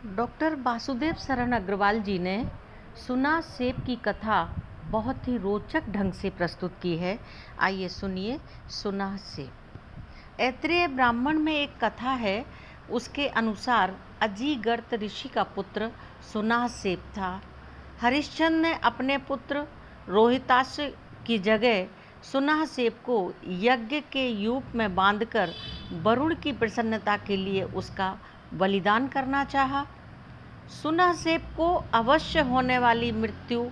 Doctor Vasudev शरण अग्रवाल जी ने सुना सेब की कथा बहुत ही रोचक ढंग से प्रस्तुत की है। आइए सुनिए सुना सेब। ऐत्रेय ब्राह्मण में एक कथा है। उसके अनुसार अजीगर्त ऋषि का पुत्र सुना सेब था। हरिश्चंद्र ने अपने पुत्र रोहिताश्व की जगह सुना सेब को यज्ञ के यूप में बांधकर वरुण की प्रसन्नता के लिए उसका बलिदान करना चाहा। सुना सेब को अवश्य होने वाली मृत्यु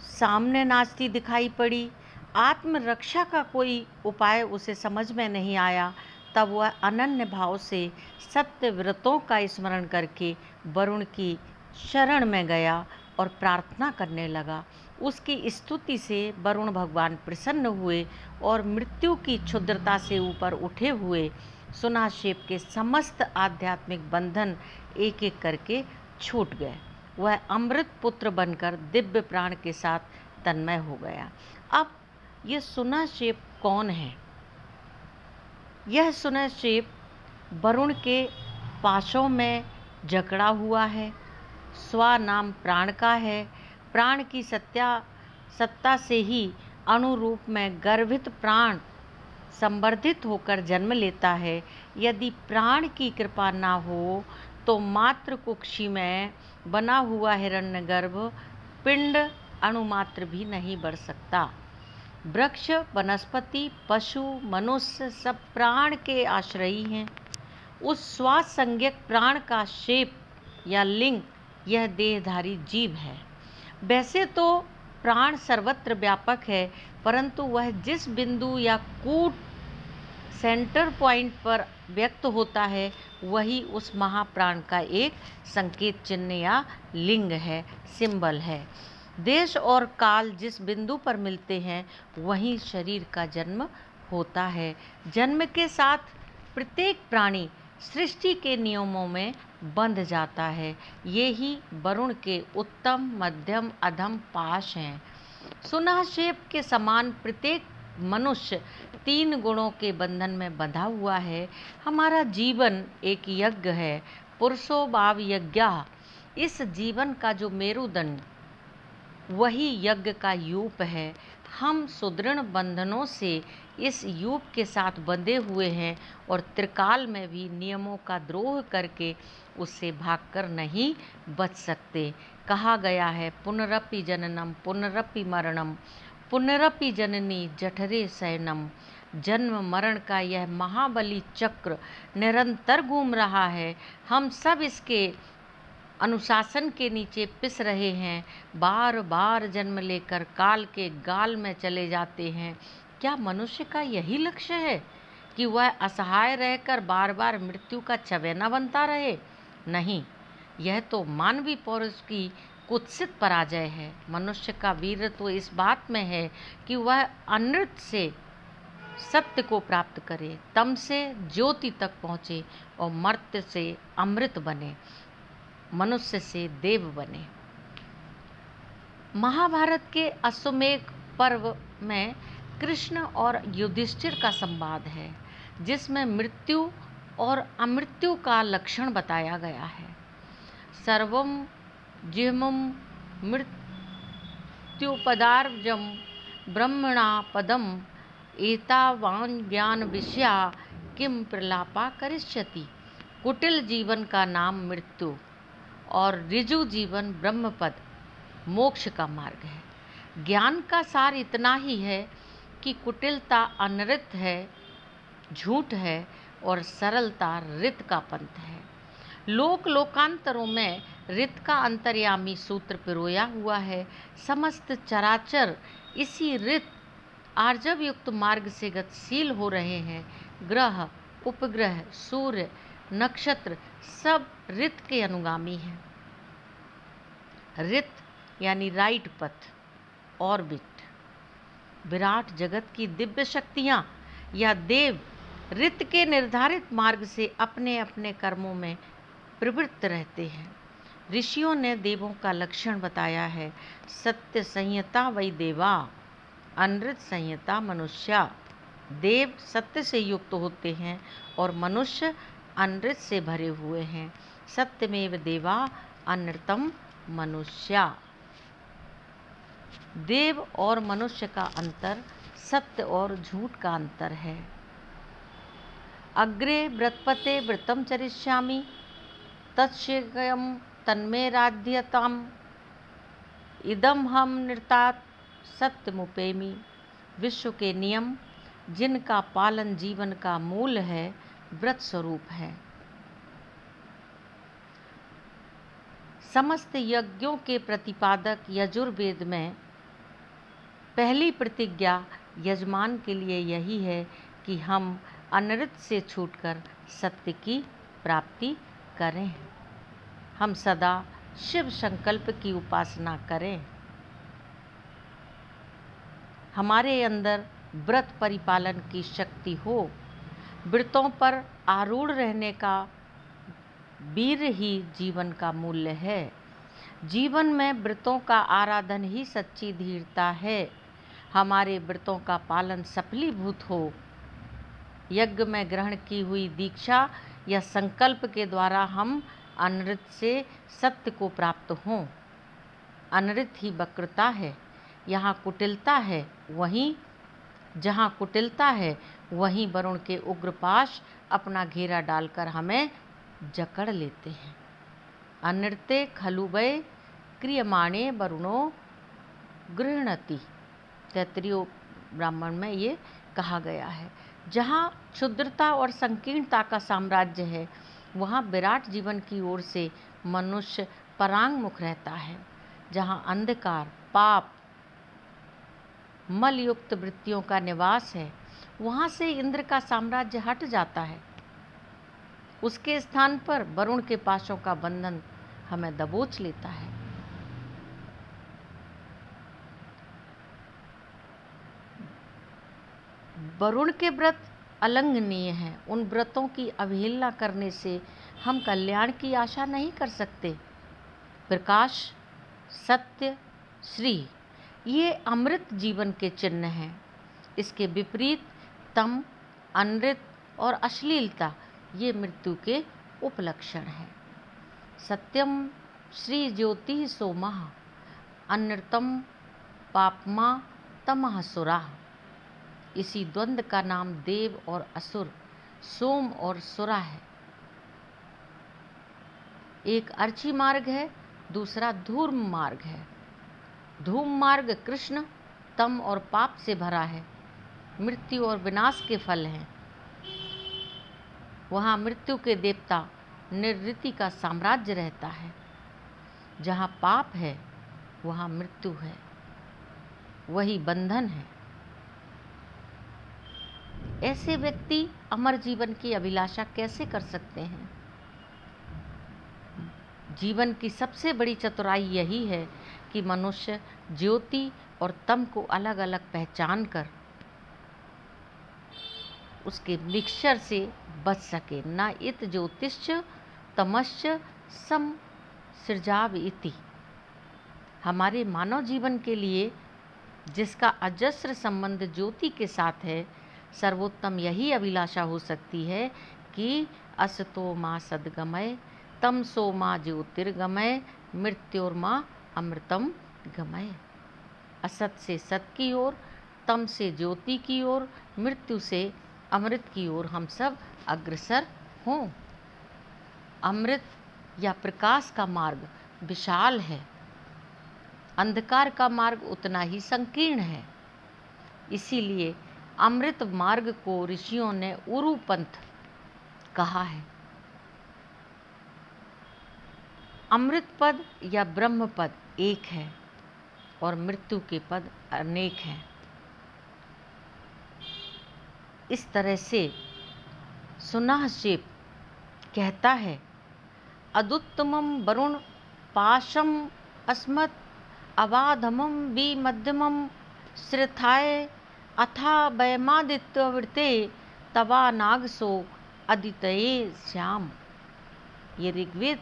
सामने नाचती दिखाई पड़ी। आत्मरक्षा का कोई उपाय उसे समझ में नहीं आया। तब वह अनन्य भाव से सत्य व्रतों का स्मरण करके वरुण की शरण में गया और प्रार्थना करने लगा। उसकी स्तुति से वरुण भगवान प्रसन्न हुए और मृत्यु की क्षुद्रता से ऊपर उठे हुए सुना सेब के समस्त आध्यात्मिक बंधन एक एक करके छूट गए। वह अमृत पुत्र बनकर दिव्य प्राण के साथ तन्मय हो गया। अब ये सुना सेब कौन है? यह सुना सेब वरुण के पाशों में जकड़ा हुआ है। स्व नाम प्राण का है। प्राण की सत्ता से ही अनुरूप में गर्भित प्राण संवर्धित होकर जन्म लेता है। यदि प्राण की कृपा ना हो तो मात्र कुक्षी में बना हुआ हिरण्यगर्भ पिंड अणुमात्र भी नहीं बढ़ सकता। वृक्ष, वनस्पति, पशु, मनुष्य सब प्राण के आश्रयी हैं। उस श्वास संज्ञक प्राण का शेप या लिंग यह देहधारी जीव है। वैसे तो प्राण सर्वत्र व्यापक है, परंतु वह जिस बिंदु या कूट सेंटर पॉइंट पर व्यक्त होता है वही उस महाप्राण का एक संकेत चिन्ह या लिंग है, सिंबल है। देश और काल जिस बिंदु पर मिलते हैं वहीं शरीर का जन्म होता है। जन्म के साथ प्रत्येक प्राणी सृष्टि के नियमों में बंध जाता है। ये ही वरुण के उत्तम, मध्यम, अधम पाश हैं। सुना सेब के समान प्रत्येक मनुष्य 3 गुणों के बंधन में बंधा हुआ है। हमारा जीवन एक यज्ञ है। पुरुषो भाव यज्ञः। इस जीवन का जो मेरुदंड वही यज्ञ का यूप है। हम सुदृढ़ बंधनों से इस यूप के साथ बंधे हुए हैं और त्रिकाल में भी नियमों का द्रोह करके उससे भागकर नहीं बच सकते। कहा गया है पुनरपि जननम पुनरपि मरणम पुनरपि जननी जठरे शयनम। जन्म मरण का यह महाबली चक्र निरंतर घूम रहा है। हम सब इसके अनुशासन के नीचे पिस रहे हैं। बार बार जन्म लेकर काल के गाल में चले जाते हैं। क्या मनुष्य का यही लक्ष्य है कि वह असहाय रहकर बार बार मृत्यु का चवेना बनता रहे? नहीं, यह तो मानवीय पौरुष की कुत्सित पराजय है। मनुष्य का वीरत्व इस बात में है कि वह अनृत से सत्य को प्राप्त करे, तम से ज्योति तक पहुँचे और मर्त्य से अमृत बने, मनुष्य से देव बने। महाभारत के अश्वमेध पर्व में कृष्ण और युधिष्ठिर का संवाद है, जिसमें मृत्यु और अमृत्यु का लक्षण बताया गया है। सर्वम जिह्मं मृत्युपदार्जम ब्रह्मणा पदम एतावान ज्ञान विषया किम प्रलापा करिष्यति। कुटिल जीवन का नाम मृत्यु और ऋजु जीवन ब्रह्मपद मोक्ष का मार्ग है। ज्ञान का सार इतना ही है कि कुटिलता अनृत है, झूठ है और सरलता ऋत का पंथ है। लोकांतरों में ऋत का अंतर्यामी सूत्र पिरोया हुआ है। समस्त चराचर इसी ऋत आर्जव युक्त मार्ग से गतिशील हो रहे हैं। ग्रह, उपग्रह, सूर्य, नक्षत्र सब ऋत के अनुगामी हैं। ऋत यानी राइट पथ, ऑर्बिट। विराट जगत की दिव्य शक्तियाँ या देव ऋत के निर्धारित मार्ग से अपने अपने कर्मों में प्रवृत्त रहते हैं। ऋषियों ने देवों का लक्षण बताया है। सत्य संहिता वै देवा, अनृत संहिता मनुष्या। देव सत्य से युक्त होते हैं और मनुष्य अनृत से भरे हुए हैं। सत्यमेव देवा अनृतम मनुष्या। देव और मनुष्य का अंतर सत्य और झूठ का अंतर है। अग्रे व्रतपते व्रतम चरिष्यामि तत्शीघ्रं तन्मे राध्यताम् इदम हम नृतात सत्यमुपेमि। विश्व के नियम जिनका पालन जीवन का मूल है, व्रत स्वरूप है। समस्त यज्ञों के प्रतिपादक यजुर्वेद में पहली प्रतिज्ञा यजमान के लिए यही है कि हम अनृत से छूटकर सत्य की प्राप्ति करें। हम सदा शिव संकल्प की उपासना करें। हमारे अंदर व्रत परिपालन की शक्ति हो। व्रतों पर आरूढ़ रहने का वीर ही जीवन का मूल्य है। जीवन में व्रतों का आराधन ही सच्ची धीरता है। हमारे व्रतों का पालन सफलीभूत हो। यज्ञ में ग्रहण की हुई दीक्षा या संकल्प के द्वारा हम अनृत से सत्य को प्राप्त हों। अनृत ही वक्रता है। यहाँ कुटिलता है, जहाँ कुटिलता है वहीं वरुण के उग्रपाश अपना घेरा डालकर हमें जकड़ लेते हैं। अनृते खलु वै क्रियमाणे वरुणो गृह्णति। तैत्तिरीय ब्राह्मण में ये कहा गया है। जहाँ क्षुद्रता और संकीर्णता का साम्राज्य है, वहाँ विराट जीवन की ओर से मनुष्य परांगमुख रहता है। जहाँ अंधकार, पाप, मलयुक्त वृत्तियों का निवास है, वहाँ से इंद्र का साम्राज्य हट जाता है। उसके स्थान पर वरुण के पाशों का बंधन हमें दबोच लेता है। वरुण के व्रत अलंघनीय हैं। उन व्रतों की अवहेलना करने से हम कल्याण की आशा नहीं कर सकते। प्रकाश, सत्य, श्री ये अमृत जीवन के चिन्ह हैं। इसके विपरीत तम, अनृत और अश्लीलता ये मृत्यु के उपलक्षण हैं। सत्यम श्री ज्योति सोमः अनृतम पापमा तमः सुराः। इसी द्वंद्व का नाम देव और असुर, सोम और सुरा है। एक अर्ची मार्ग है, दूसरा धूर्म मार्ग है। धूम मार्ग कृष्ण, तम और पाप से भरा है, मृत्यु और विनाश के फल हैं। वहाँ मृत्यु के देवता निर्ऋति का साम्राज्य रहता है। जहाँ पाप है वहाँ मृत्यु है, वही बंधन है। ऐसे व्यक्ति अमर जीवन की अभिलाषा कैसे कर सकते हैं? जीवन की सबसे बड़ी चतुराई यही है कि मनुष्य ज्योति और तम को अलग अलग पहचान कर उसके मिक्सचर से बच सके। न इत ज्योतिश्च तमश्च सम सृजाव इति। हमारे मानव जीवन के लिए जिसका अजस्र संबंध ज्योति के साथ है, सर्वोत्तम यही अभिलाषा हो सकती है कि असतो माँ सद्गमय तमसो माँ ज्योतिर्गमय मृत्योर्मा अमृतम गमय। असत से सत की ओर, तम से ज्योति की ओर, मृत्यु से अमृत की ओर हम सब अग्रसर हों। अमृत या प्रकाश का मार्ग विशाल है, अंधकार का मार्ग उतना ही संकीर्ण है। इसीलिए अमृत मार्ग को ऋषियों ने उरु पंथ कहा है। अमृत पद या ब्रह्म पद एक है और मृत्यु के पद अनेक हैं। इस तरह से सुनाहशेप कहता है, अदुत्तमम वरुण पाशम अस्मत् अवाधमम वि मध्यमम श्रथाय अथा वैमादित्य वृते तवा नागसो अदितये श्याम। ये ऋग्वेद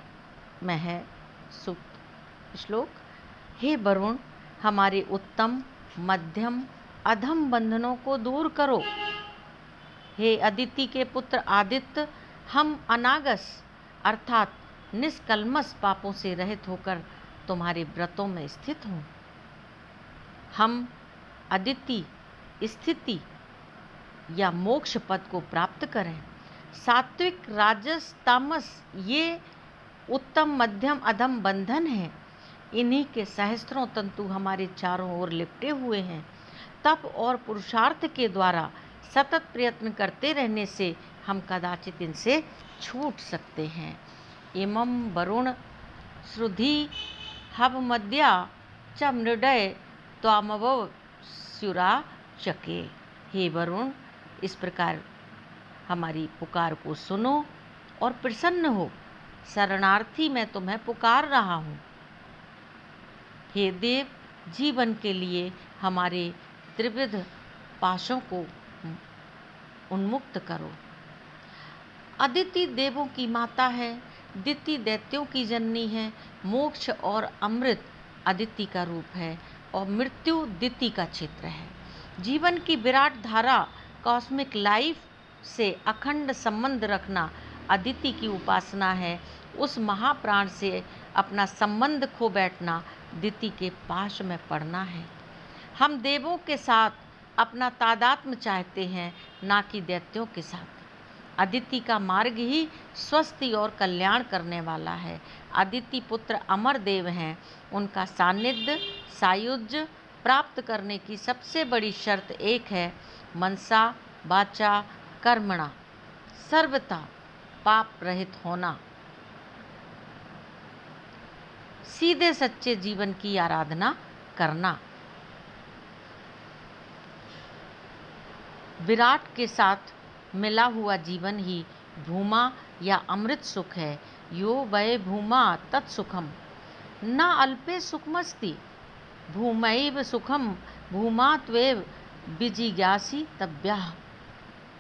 में है सूक्त श्लोक। हे वरुण, हमारे उत्तम, मध्यम, अधम बंधनों को दूर करो। हे अदिति के पुत्र आदित्य, हम अनागस अर्थात निष्कल्मष पापों से रहित होकर तुम्हारे व्रतों में स्थित हूँ। हम अदिति स्थिति या मोक्ष पद को प्राप्त करें। सात्विक, राजस, तामस ये उत्तम, मध्यम, अधम बंधन हैं। इन्हीं के सहस्त्रों तंतु हमारे चारों ओर लिपटे हुए हैं। तप और पुरुषार्थ के द्वारा सतत प्रयत्न करते रहने से हम कदाचित इनसे छूट सकते हैं। इमं वरुण श्रुधि हवमद्या च मृडय त्वामव स्युरा चके। हे वरुण, इस प्रकार हमारी पुकार को सुनो और प्रसन्न हो। शरणार्थी मैं तुम्हें पुकार रहा हूँ। हे देव, जीवन के लिए हमारे त्रिविध पाशों को उन्मुक्त करो। अदिति देवों की माता है, दिति दैत्यों की जननी है। मोक्ष और अमृत अदिति का रूप है और मृत्यु दिति का क्षेत्र है। जीवन की विराट धारा कॉस्मिक लाइफ से अखंड संबंध रखना अदिति की उपासना है। उस महाप्राण से अपना संबंध खो बैठना दिति के पाश में पड़ना है। हम देवों के साथ अपना तादात्म्य चाहते हैं, ना कि दैत्यों के साथ। अदिति का मार्ग ही स्वस्ति और कल्याण करने वाला है। अदिति पुत्र अमर देव हैं। उनका सानिध्य सायुज्य प्राप्त करने की सबसे बड़ी शर्त एक है, मनसा वाचा कर्मणा सर्वथा पाप रहित होना। सीधे सच्चे जीवन की आराधना करना। विराट के साथ मिला हुआ जीवन ही भूमा या अमृत सुख है। यो वै भूमा तत्सुखम न अल्पे सुखमस्ति भूमैव सुखम भूमा त्वेव विजिज्ञासी तव्यः।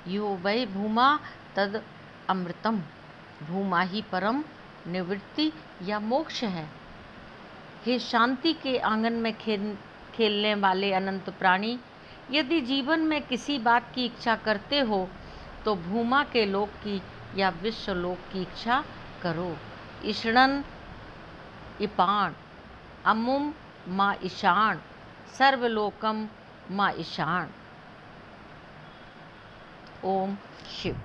यो वै भूमा तद अमृतम। भूमा ही परम निवृत्ति या मोक्ष है। हे शांति के आंगन में खेलने वाले अनंत प्राणी, यदि जीवन में किसी बात की इच्छा करते हो तो भूमा के लोक की या विश्व लोक की इच्छा करो। ईषणन इपाण अमुम माँ ईशान सर्वलोकम माँ ईशान। ओम शिव।